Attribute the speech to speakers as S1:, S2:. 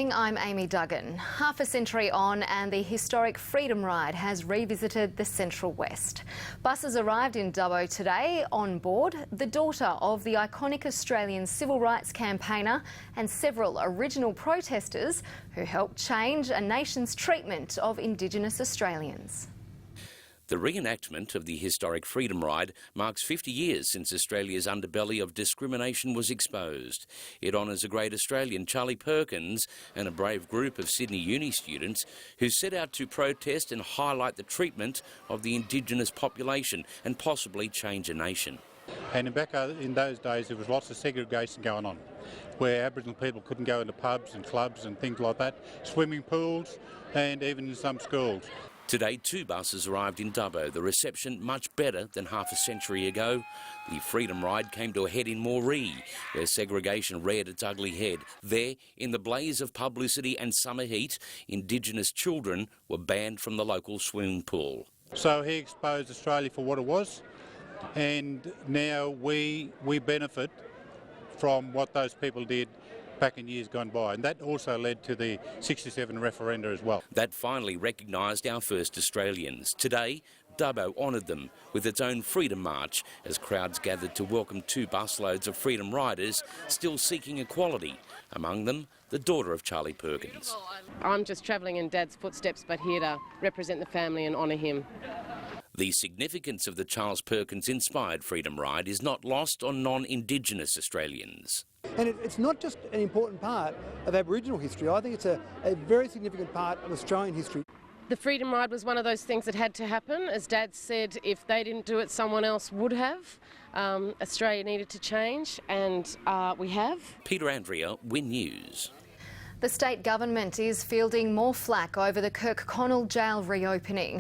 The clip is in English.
S1: I'm Amy Duggan. Half a century on and the historic Freedom Ride has revisited the Central West. Buses arrived in Dubbo today. On board, the daughter of the iconic Australian civil rights campaigner and several original protesters who helped change a nation's treatment of Indigenous Australians.
S2: The reenactment of the historic Freedom Ride marks 50 years since Australia's underbelly of discrimination was exposed. It honours a great Australian, Charles Perkins, and a brave group of Sydney Uni students who set out to protest and highlight the treatment of the Indigenous population and possibly change a nation.
S3: And back in those days there was lots of segregation going on, where Aboriginal people couldn't go into pubs and clubs and things like that, swimming pools and even in some schools.
S2: Today, 2 buses arrived in Dubbo, the reception much better than half a century ago. The Freedom Ride came to a head in Moree, where segregation reared its ugly head. There, in the blaze of publicity and summer heat, Indigenous children were banned from the local swimming pool.
S3: So he exposed Australia for what it was, and now we benefit from what those people did back in years gone by, and that also led to the 67 referenda as well.
S2: That finally recognised our first Australians. Today, Dubbo honoured them with its own Freedom March as crowds gathered to welcome 2 busloads of Freedom Riders still seeking equality, among them the daughter of Charles Perkins.
S4: I'm just travelling in Dad's footsteps but here to represent the family and honour him.
S2: The significance of the Charles Perkins-inspired Freedom Ride is not lost on non-Indigenous Australians.
S5: And it's not just an important part of Aboriginal history, I think it's a very significant part of Australian history.
S4: The Freedom Ride was one of those things that had to happen. As Dad said, if they didn't do it, someone else would have. Australia needed to change, and we have.
S2: Peter Andrea, Win News.
S1: The state government is fielding more flack over the Kirkconnell jail reopening.